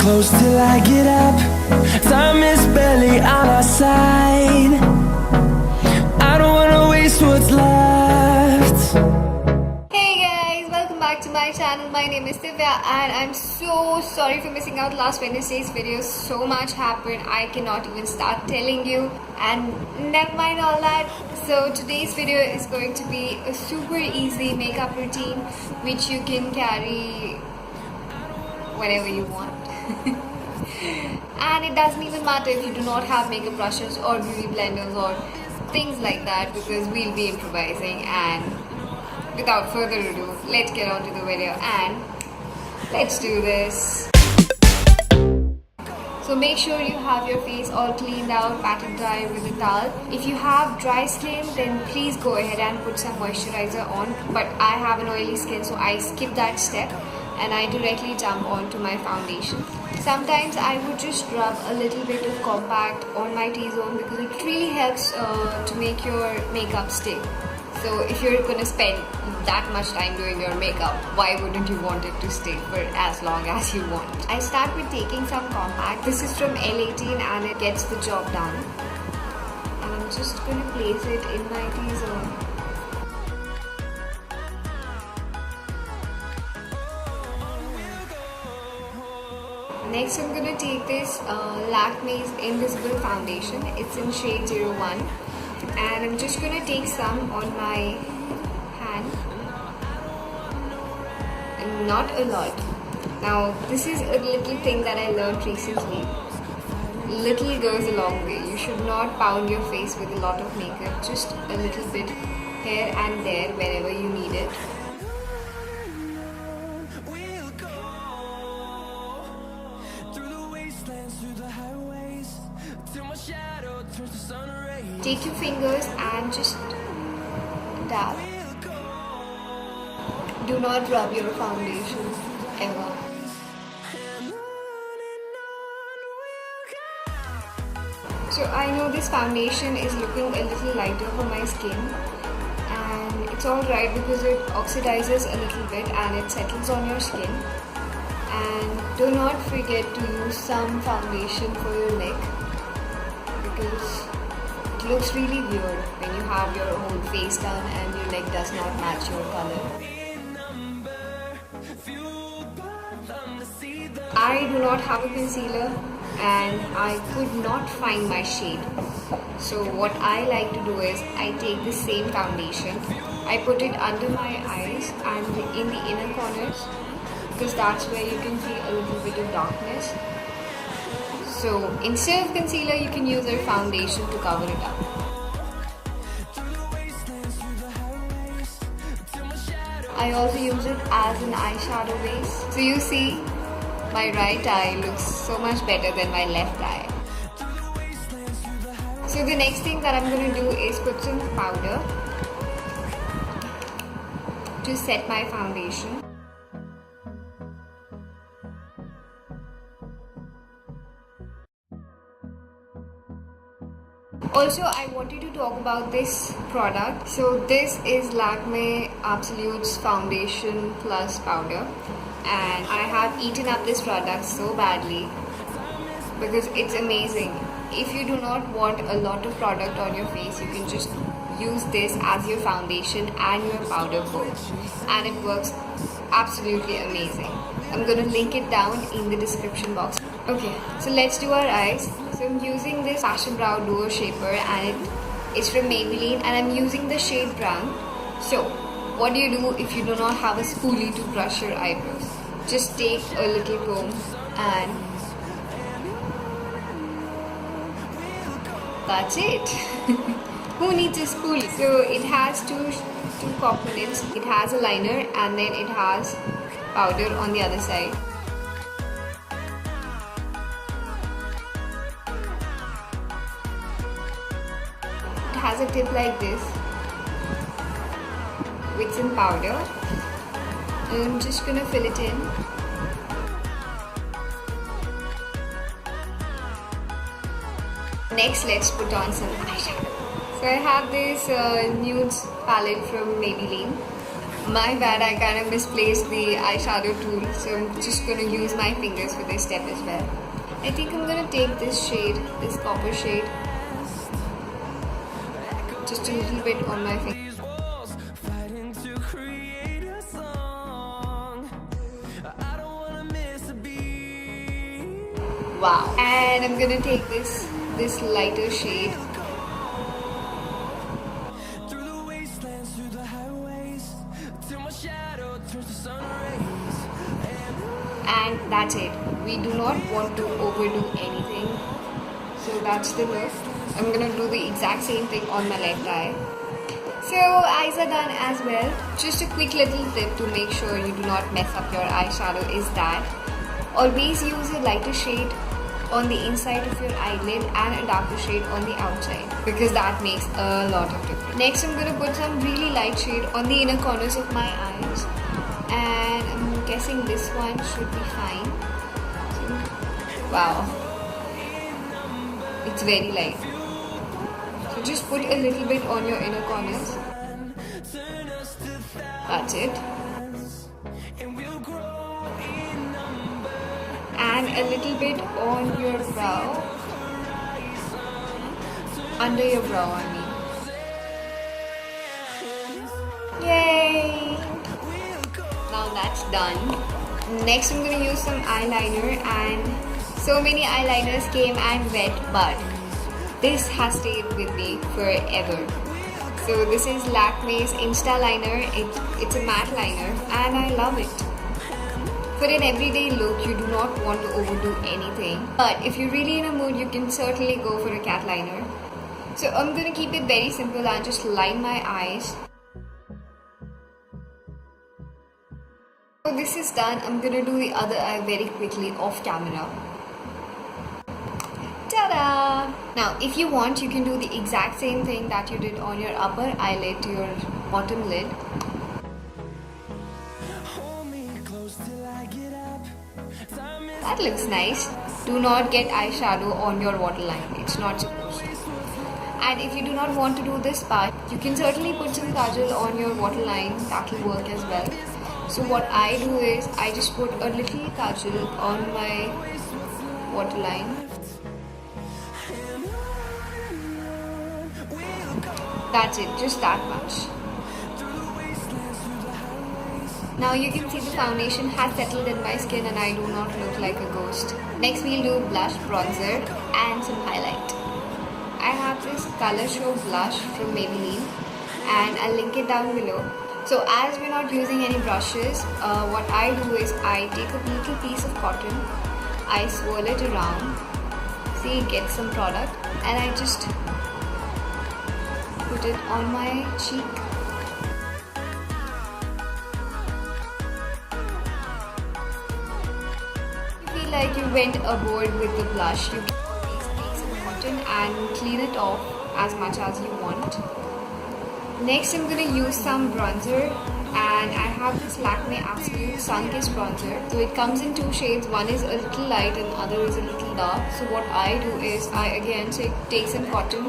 close till I get up. Time is barely on our side. I don't wanna waste what's left. Hey guys, welcome back to my channel. My name is Divya and I'm so sorry for missing out last Wednesday's video. So much happened, I cannot even start telling you, and never mind all that. So today's video is going to be a super easy makeup routine which you can carry whenever you want. And it doesn't even matter if you do not have makeup brushes or beauty blenders or things like that, because we'll be improvising. And without further ado, let's get on to the video and let's do this. So make sure you have your face all cleaned out, pat and dry with a towel. If you have dry skin, then please go ahead and put some moisturizer on. But I have an oily skin, so I skip that step and I directly jump onto my foundation. Sometimes I would just rub a little bit of compact on my T-zone because it really helps to make your makeup stick. So if you're gonna spend that much time doing your makeup, why wouldn't you want it to stay for as long as you want? I start with taking some compact. This is from L18 and it gets the job done. And I'm just gonna place it in my T-zone. Next I'm gonna take this Lakme's Invisible Foundation. It's in shade 01. And I'm just gonna take some on my hand, and not a lot. Now this is a little thing that I learned recently. Little goes a long way. You should not pound your face with a lot of makeup, just a little bit here and there wherever you need it. Take your fingers and just dab. Do not rub your foundation ever. So I know this foundation is looking a little lighter for my skin, and it's alright because it oxidizes a little bit and it settles on your skin. And do not forget to use some foundation for your neck, because it looks really weird when you have your whole face done and your neck does not match your color. I do not have a concealer and I could not find my shade. So what I like to do is I take the same foundation, I put it under my eyes and in the inner corners, because that's where you can see a little bit of darkness. So instead of concealer, you can use your foundation to cover it up. I also use it as an eyeshadow base. So you see, my right eye looks so much better than my left eye. So the next thing that I'm going to do is put some powder to set my foundation. Also, I wanted to talk about this product. So this is Lakme Absolute's Foundation Plus Powder, and I have eaten up this product so badly because it's amazing. If you do not want a lot of product on your face, you can just use this as your foundation and your powder both, and it works absolutely amazing. I'm gonna link it down in the description box. Okay, so let's do our eyes. So I'm using this Fashion Brow Duo Shaper and it's from Maybelline, and I'm using the shade brown. So what do you do if you do not have a spoolie to brush your eyebrows? Just take a little comb and that's it. Who needs a spoolie? So it has two components. It has a liner and then it has powder on the other side. It has a tip like this with some powder. I'm just gonna fill it in. Next, let's put on some eyeshadow. So I have this nude palette from Maybelline. My bad, I kind of misplaced the eyeshadow tool, so I'm just gonna use my fingers for this step as well. I think I'm gonna take this shade, this copper shade, just a little bit on my finger. These walls fighting to create a song. I don't wanna miss a beat. Wow. And I'm gonna take this lighter shade. Through the wastelands, through the highways, till my shadow turns to sun rays. And that's it. We do not want to overdo anything. So that's the look. I'm gonna do the exact same thing on my left eye. So eyes are done as well. Just a quick little tip to make sure you do not mess up your eyeshadow is that always use a lighter shade on the inside of your eyelid and a darker shade on the outside, because that makes a lot of difference. Next, I'm gonna put some really light shade on the inner corners of my eyes, and I'm guessing this one should be fine. Wow, it's very light. So just put a little bit on your inner corners. That's it. And a little bit on your brow. Under your brow, I mean. Yay! Now that's done. Next I'm gonna use some eyeliner, and so many eyeliners came and went, but this has stayed with me forever. So this is Lakme's Insta Liner. It's a matte liner and I love it. For an everyday look, you do not want to overdo anything. But if you're really in a mood, you can certainly go for a cat liner. So I'm gonna keep it very simple and just line my eyes. So this is done. I'm gonna do the other eye very quickly off camera. Ta-da! Now if you want, you can do the exact same thing that you did on your upper eyelid to your bottom lid. That looks nice. Do not get eyeshadow on your waterline. It's not supposed to. And if you do not want to do this part, you can certainly put some kajal on your waterline. That will work as well. So what I do is, I just put a little kajal on my waterline. That's it, just that much. Now you can see the foundation has settled in my skin and I do not look like a ghost. Next we'll do blush, bronzer and some highlight. I have this Color Show blush from Maybelline and I'll link it down below. So as we're not using any brushes, what I do is I take a little piece of cotton, I swirl it around, see it gets some product, and I just put it on my cheek. Like you went aboard with the blush, you can always take some cotton and clean it off as much as you want. Next I'm going to use some bronzer, and I have this Lakme Absolute Sun-Kissed bronzer. So it comes in two shades, one is a little light and the other is a little dark. So what I do is I again take some cotton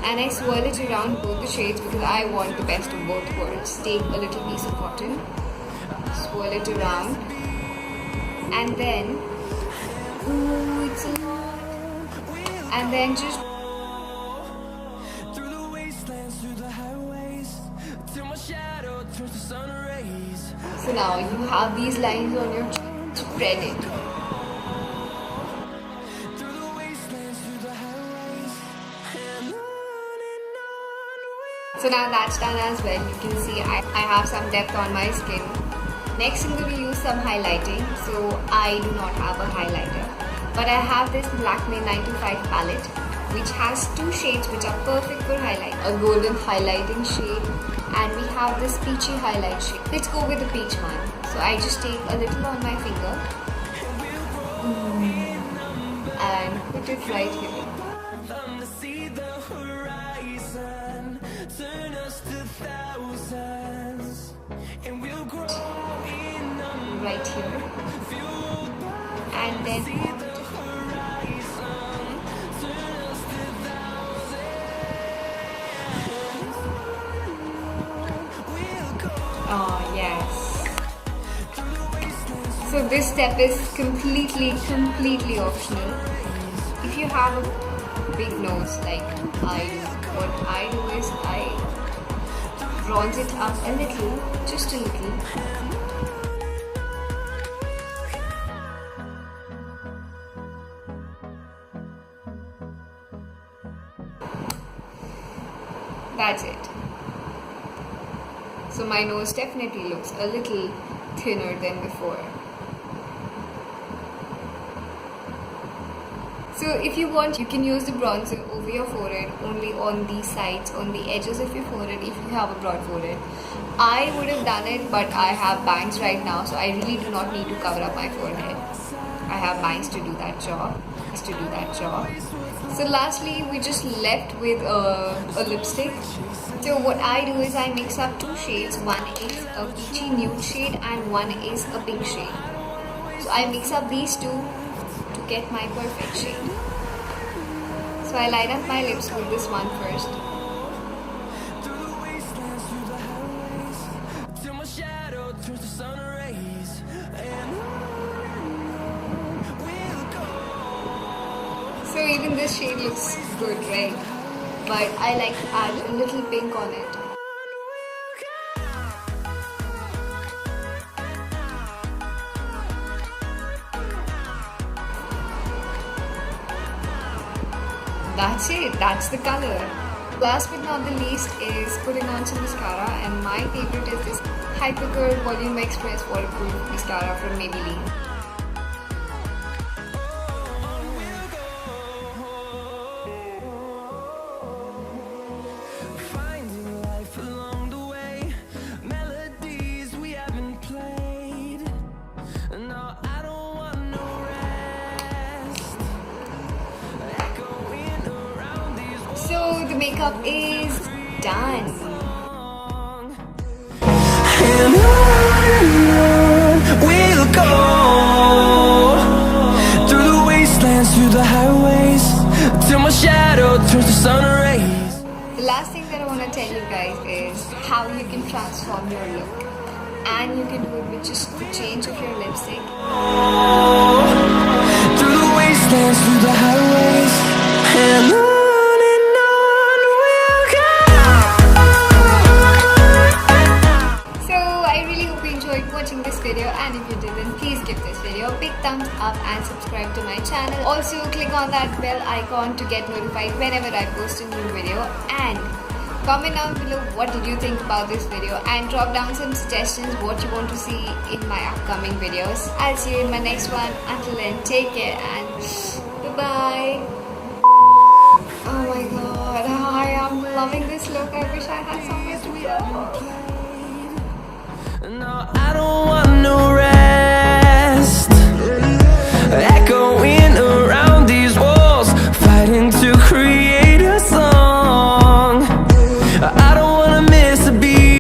and I swirl it around both the shades because I want the best of both worlds. Take a little piece of cotton, swirl it around, and then ooh, it's a lot. And then just through the wastelands, through the highways, till my shadow turns to sun rays. so now you have these lines on your cheek. Spread it. Through the wastelands, through the highways, and on So now that's done as well. You can see I have some depth on my skin. Next I'm going to use some highlighting. So I do not have a highlighter, but I have this Lakme 925 palette which has two shades which are perfect for highlight. A golden highlighting shade and we have this peachy highlight shade. Let's go with the peach one. So I just take a little on my finger and put it right here. to see the horizon, turn us to thousands, and we'll grow in numbers. Right here. And then oh yeah. step is completely optional. If you have a big nose like I do, what I do is I bronze it up a little, just a little. That's it. So my nose definitely looks a little thinner than before. So if you want, you can use the bronzer over your forehead, only on the sides, on the edges of your forehead if you have a broad forehead. I would have done it, but I have bangs right now, so I really do not need to cover up my forehead. I have bangs to do that job. So lastly, we just left with a lipstick. So what I do is I mix up two shades. One is a peachy nude shade and one is a pink shade. So I mix up these two to get my perfect shade. So I line up my lips with this one first. So even this shade looks good, right? But I like to add a little pink on it. That's it, that's the color. Last but not the least is putting on some mascara, and my favorite is this Hypercurl Volume Express Waterproof Mascara from Maybelline. So the makeup is done. And on we'll go, through the wastelands, through the highways, till my shadow turns to sun rays. The last thing that I want to tell you guys is how you can transform your look. And you can do it with just the change of your lipstick. Through the wastelands, through the highways, and on we'll go. So I really hope you enjoyed watching this video, and if you did, then please give this video a big thumbs up and subscribe to my channel. Also click on that bell icon to get notified whenever I post a new video, and comment down below what did you think about this video, and drop down some suggestions what you want to see in my upcoming videos. I'll see you in my next one. Until then, take care and bye-bye. Oh my god, I am loving this look. I wish I had somewhere to go. No, I don't